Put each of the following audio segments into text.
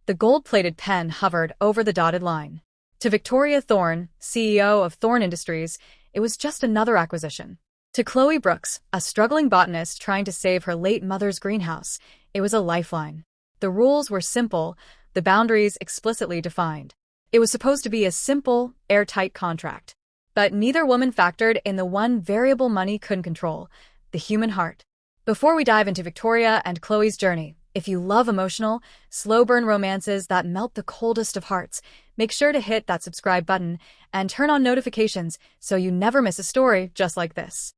The gold-plated pen hovered over the dotted line. To Victoria Thorne, CEO of Thorne Industries, it was just another acquisition. To Chloe Brooks, a struggling botanist trying to save her late mother's greenhouse, it was a lifeline. The rules were simple, the boundaries explicitly defined. It was supposed to be a simple, airtight contract. But neither woman factored in the one variable money couldn't control, the human heart. Before we dive into Victoria and Chloe's journey, if you love emotional, slow-burn romances that melt the coldest of hearts, make sure to hit that subscribe button and turn on notifications so you never miss a story just like this.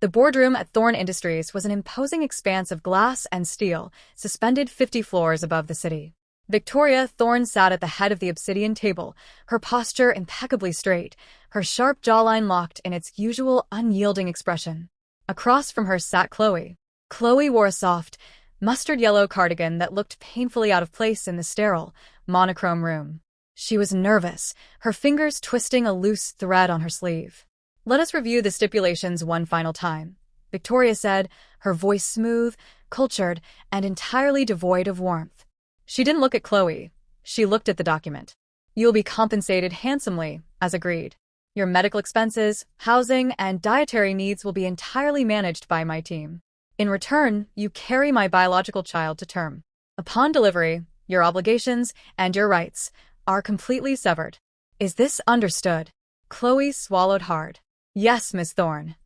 The boardroom at Thorne Industries was an imposing expanse of glass and steel, suspended 50 floors above the city. Victoria Thorne sat at the head of the obsidian table, her posture impeccably straight, her sharp jawline locked in its usual unyielding expression. Across from her sat Chloe. Chloe wore a soft, mustard-yellow cardigan that looked painfully out of place in the sterile, monochrome room. She was nervous, her fingers twisting a loose thread on her sleeve. "Let us review the stipulations one final time," Victoria said, her voice smooth, cultured, and entirely devoid of warmth. She didn't look at Chloe. She looked at the document. "You'll be compensated handsomely, as agreed. Your medical expenses, housing, and dietary needs will be entirely managed by my team. In return, you carry my biological child to term. Upon delivery, your obligations and your rights are completely severed. Is this understood?" Chloe swallowed hard. "Yes, Miss Thorne."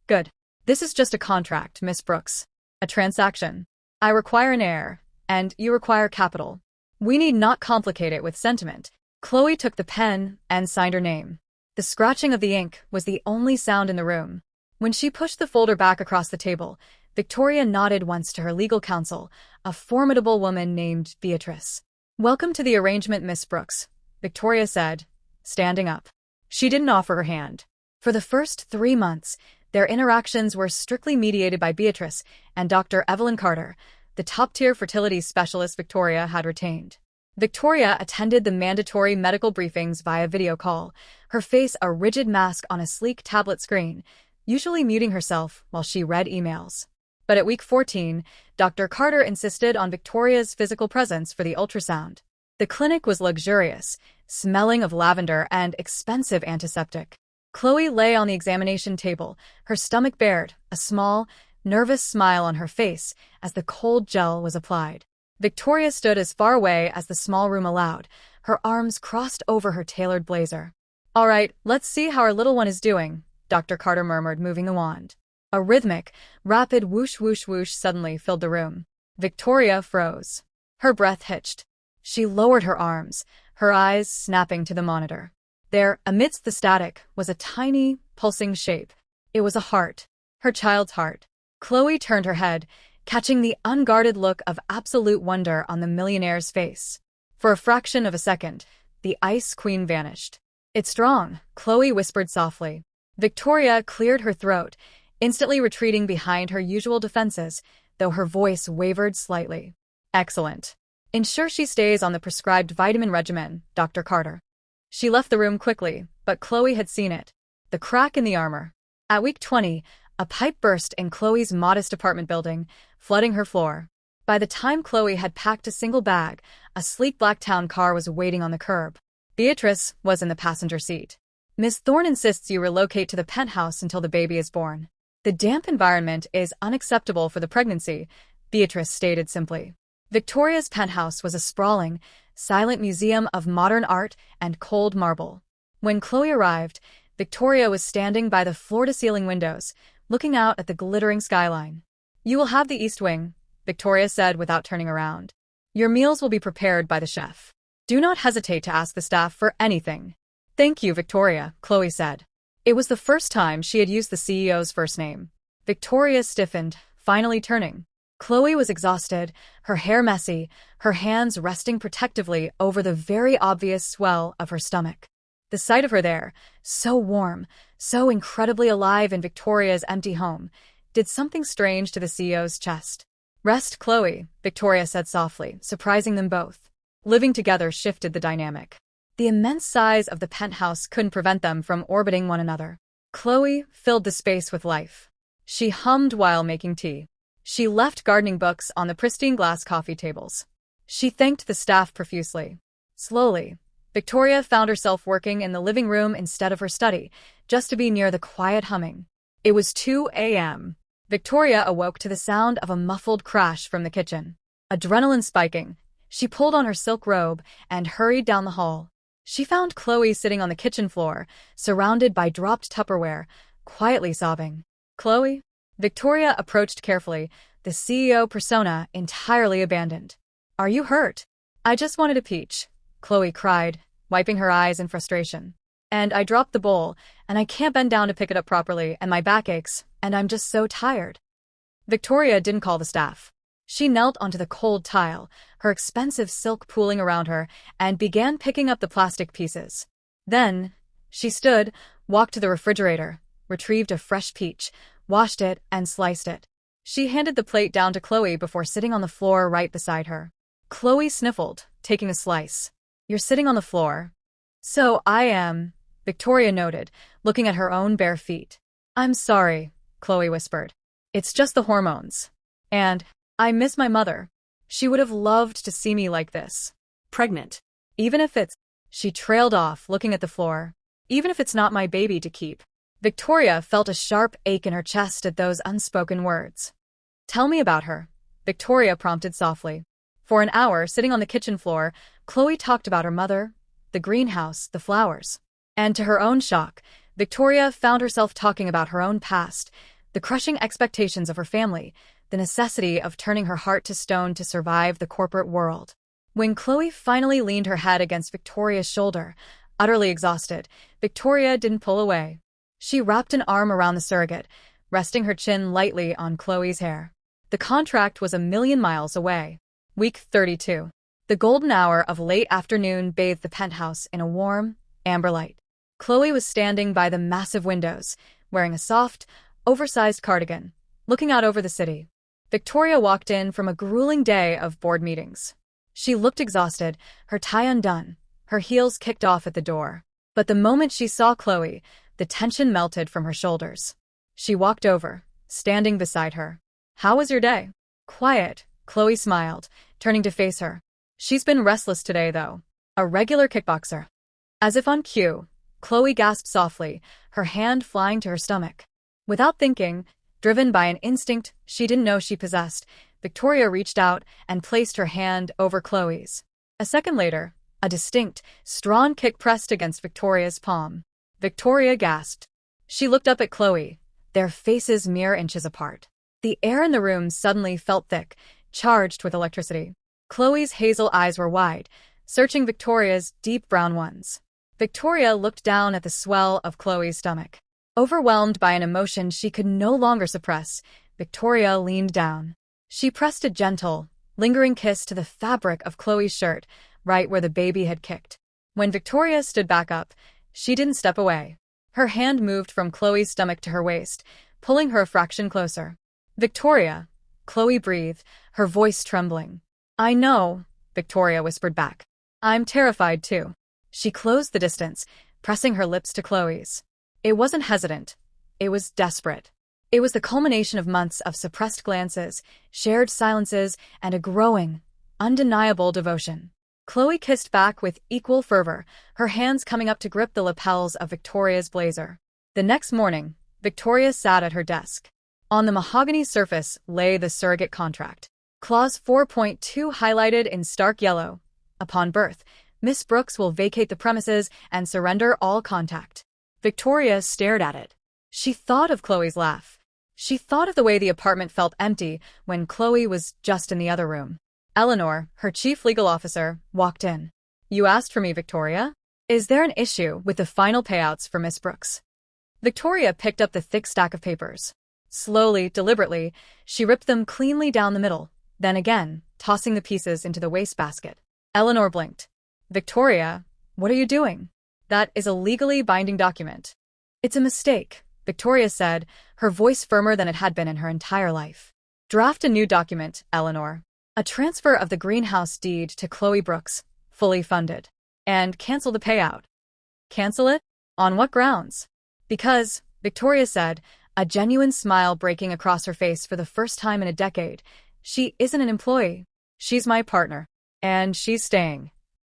"Good. This is just a contract, Miss Brooks. A transaction. I require an heir, and you require capital. We need not complicate it with sentiment." Chloe took the pen and signed her name. The scratching of the ink was the only sound in the room. When she pushed the folder back across the table, Victoria nodded once to her legal counsel, a formidable woman named Beatrice. "Welcome to the arrangement, Miss Brooks," Victoria said, standing up. She didn't offer her hand. For the first 3 months, their interactions were strictly mediated by Beatrice and Dr. Evelyn Carter, the top-tier fertility specialist Victoria had retained. Victoria attended the mandatory medical briefings via video call, her face a rigid mask on a sleek tablet screen, usually muting herself while she read emails. But at week 14, Dr. Carter insisted on Victoria's physical presence for the ultrasound. The clinic was luxurious, smelling of lavender and expensive antiseptic. Chloe lay on the examination table, her stomach bared, a small, nervous smile on her face as the cold gel was applied. Victoria stood as far away as the small room allowed, her arms crossed over her tailored blazer. "All right, let's see how our little one is doing," Dr. Carter murmured, moving the wand. A rhythmic, rapid whoosh whoosh whoosh suddenly filled the room. Victoria froze. Her breath hitched. She lowered her arms, her eyes snapping to the monitor. There, amidst the static, was a tiny, pulsing shape. It was a heart. Her child's heart. Chloe turned her head, catching the unguarded look of absolute wonder on the millionaire's face. For a fraction of a second, the Ice Queen vanished. "It's strong," Chloe whispered softly. Victoria cleared her throat, instantly retreating behind her usual defenses, though her voice wavered slightly. "Excellent. Ensure she stays on the prescribed vitamin regimen, Dr. Carter." She left the room quickly, but Chloe had seen it. The crack in the armor. At week 20, a pipe burst in Chloe's modest apartment building, flooding her floor. By the time Chloe had packed a single bag, a sleek black town car was waiting on the curb. Beatrice was in the passenger seat. "Miss Thorne insists you relocate to the penthouse until the baby is born. The damp environment is unacceptable for the pregnancy," Beatrice stated simply. Victoria's penthouse was a sprawling, silent museum of modern art and cold marble. When Chloe arrived, Victoria was standing by the floor-to-ceiling windows, looking out at the glittering skyline. "You will have the east wing," Victoria said without turning around. "Your meals will be prepared by the chef. Do not hesitate to ask the staff for anything." "Thank you, Victoria," Chloe said. It was the first time she had used the CEO's first name. Victoria stiffened, finally turning. Chloe was exhausted, her hair messy, her hands resting protectively over the very obvious swell of her stomach. The sight of her there, so warm, so incredibly alive in Victoria's empty home, did something strange to the CEO's chest. "Rest, Chloe," Victoria said softly, surprising them both. Living together shifted the dynamic. The immense size of the penthouse couldn't prevent them from orbiting one another. Chloe filled the space with life. She hummed while making tea. She left gardening books on the pristine glass coffee tables. She thanked the staff profusely. Slowly, Victoria found herself working in the living room instead of her study, just to be near the quiet humming. It was 2 a.m. Victoria awoke to the sound of a muffled crash from the kitchen. Adrenaline spiking, she pulled on her silk robe and hurried down the hall. She found Chloe sitting on the kitchen floor, surrounded by dropped Tupperware, quietly sobbing. "Chloe?" Victoria approached carefully, the CEO persona entirely abandoned. "Are you hurt?" "I just wanted a peach," Chloe cried, wiping her eyes in frustration. "And I dropped the bowl, and I can't bend down to pick it up properly, and my back aches, and I'm just so tired." Victoria didn't call the staff. She knelt onto the cold tile, her expensive silk pooling around her, and began picking up the plastic pieces. Then, she stood, walked to the refrigerator, retrieved a fresh peach, washed it, and sliced it. She handed the plate down to Chloe before sitting on the floor right beside her. Chloe sniffled, taking a slice. "You're sitting on the floor." "So I am," Victoria noted, looking at her own bare feet. "I'm sorry," Chloe whispered. "It's just the hormones. And I miss my mother. She would have loved to see me like this. Pregnant. Even if it's—" She trailed off, looking at the floor. "Even if it's not my baby to keep." Victoria felt a sharp ache in her chest at those unspoken words. "Tell me about her," Victoria prompted softly. For an hour, sitting on the kitchen floor, Chloe talked about her mother, the greenhouse, the flowers. And to her own shock, Victoria found herself talking about her own past, the crushing expectations of her family, the necessity of turning her heart to stone to survive the corporate world. When Chloe finally leaned her head against Victoria's shoulder, utterly exhausted, Victoria didn't pull away. She wrapped an arm around the surrogate, resting her chin lightly on Chloe's hair. The contract was 1,000,000 miles away. Week 32. The golden hour of late afternoon bathed the penthouse in a warm, amber light. Chloe was standing by the massive windows, wearing a soft, oversized cardigan, looking out over the city. Victoria walked in from a grueling day of board meetings. She looked exhausted, her tie undone, her heels kicked off at the door. But the moment she saw Chloe, the tension melted from her shoulders. She walked over, standing beside her. "How was your day?" "Quiet," Chloe smiled, turning to face her. "She's been restless today, though. A regular kickboxer." As if on cue, Chloe gasped softly, her hand flying to her stomach. Without thinking, driven by an instinct she didn't know she possessed, Victoria reached out and placed her hand over Chloe's. A second later, a distinct, strong kick pressed against Victoria's palm. Victoria gasped. She looked up at Chloe, their faces mere inches apart. The air in the room suddenly felt thick, charged with electricity. Chloe's hazel eyes were wide, searching Victoria's deep brown ones. Victoria looked down at the swell of Chloe's stomach. Overwhelmed by an emotion she could no longer suppress, Victoria leaned down. She pressed a gentle, lingering kiss to the fabric of Chloe's shirt, right where the baby had kicked. When Victoria stood back up, she didn't step away. Her hand moved from Chloe's stomach to her waist, pulling her a fraction closer. "Victoria," Chloe breathed, her voice trembling. "I know," Victoria whispered back. "I'm terrified too." She closed the distance, pressing her lips to Chloe's. It wasn't hesitant. It was desperate. It was the culmination of months of suppressed glances, shared silences, and a growing, undeniable devotion. Chloe kissed back with equal fervor, her hands coming up to grip the lapels of Victoria's blazer. The next morning, Victoria sat at her desk. On the mahogany surface lay the surrogate contract. Clause 4.2 highlighted in stark yellow. "Upon birth, Miss Brooks will vacate the premises and surrender all contact." Victoria stared at it. She thought of Chloe's laugh. She thought of the way the apartment felt empty when Chloe was just in the other room. Eleanor, her chief legal officer, walked in. "You asked for me, Victoria? Is there an issue with the final payouts for Miss Brooks?" Victoria picked up the thick stack of papers. Slowly, deliberately, she ripped them cleanly down the middle, then again, tossing the pieces into the wastebasket. Eleanor blinked. "Victoria, what are you doing? That is a legally binding document." "It's a mistake," Victoria said, her voice firmer than it had been in her entire life. "Draft a new document, Eleanor. A transfer of the greenhouse deed to Chloe Brooks, fully funded. And cancel the payout." "Cancel it? On what grounds?" "Because," Victoria said, a genuine smile breaking across her face for the first time in a decade, "she isn't an employee. She's my partner." And she's staying.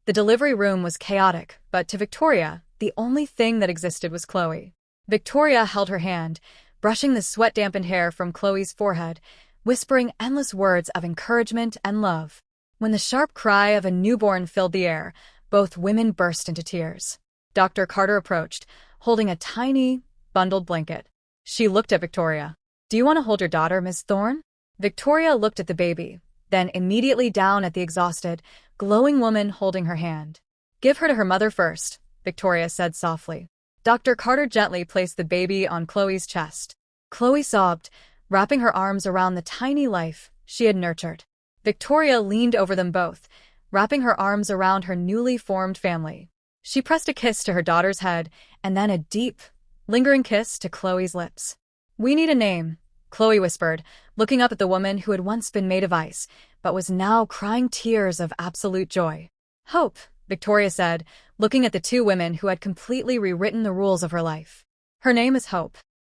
The delivery room was chaotic, but to Victoria, the only thing that existed was Chloe. Victoria held her hand, brushing the sweat-dampened hair from Chloe's forehead, whispering endless words of encouragement and love. When the sharp cry of a newborn filled the air, both women burst into tears. Dr. Carter approached, holding a tiny, bundled blanket. She looked at Victoria. "Do you want to hold your daughter, Miss Thorne?" Victoria looked at the baby, then immediately down at the exhausted, glowing woman holding her hand. "Give her to her mother first," Victoria said softly. Dr. Carter gently placed the baby on Chloe's chest. Chloe sobbed, wrapping her arms around the tiny life she had nurtured. Victoria leaned over them both, wrapping her arms around her newly formed family. She pressed a kiss to her daughter's head, and then a deep, lingering kiss to Chloe's lips. "We need a name," Chloe whispered, looking up at the woman who had once been made of ice, but was now crying tears of absolute joy. "Hope," Victoria said, looking at the two women who had completely rewritten the rules of her life. "Her name is Hope."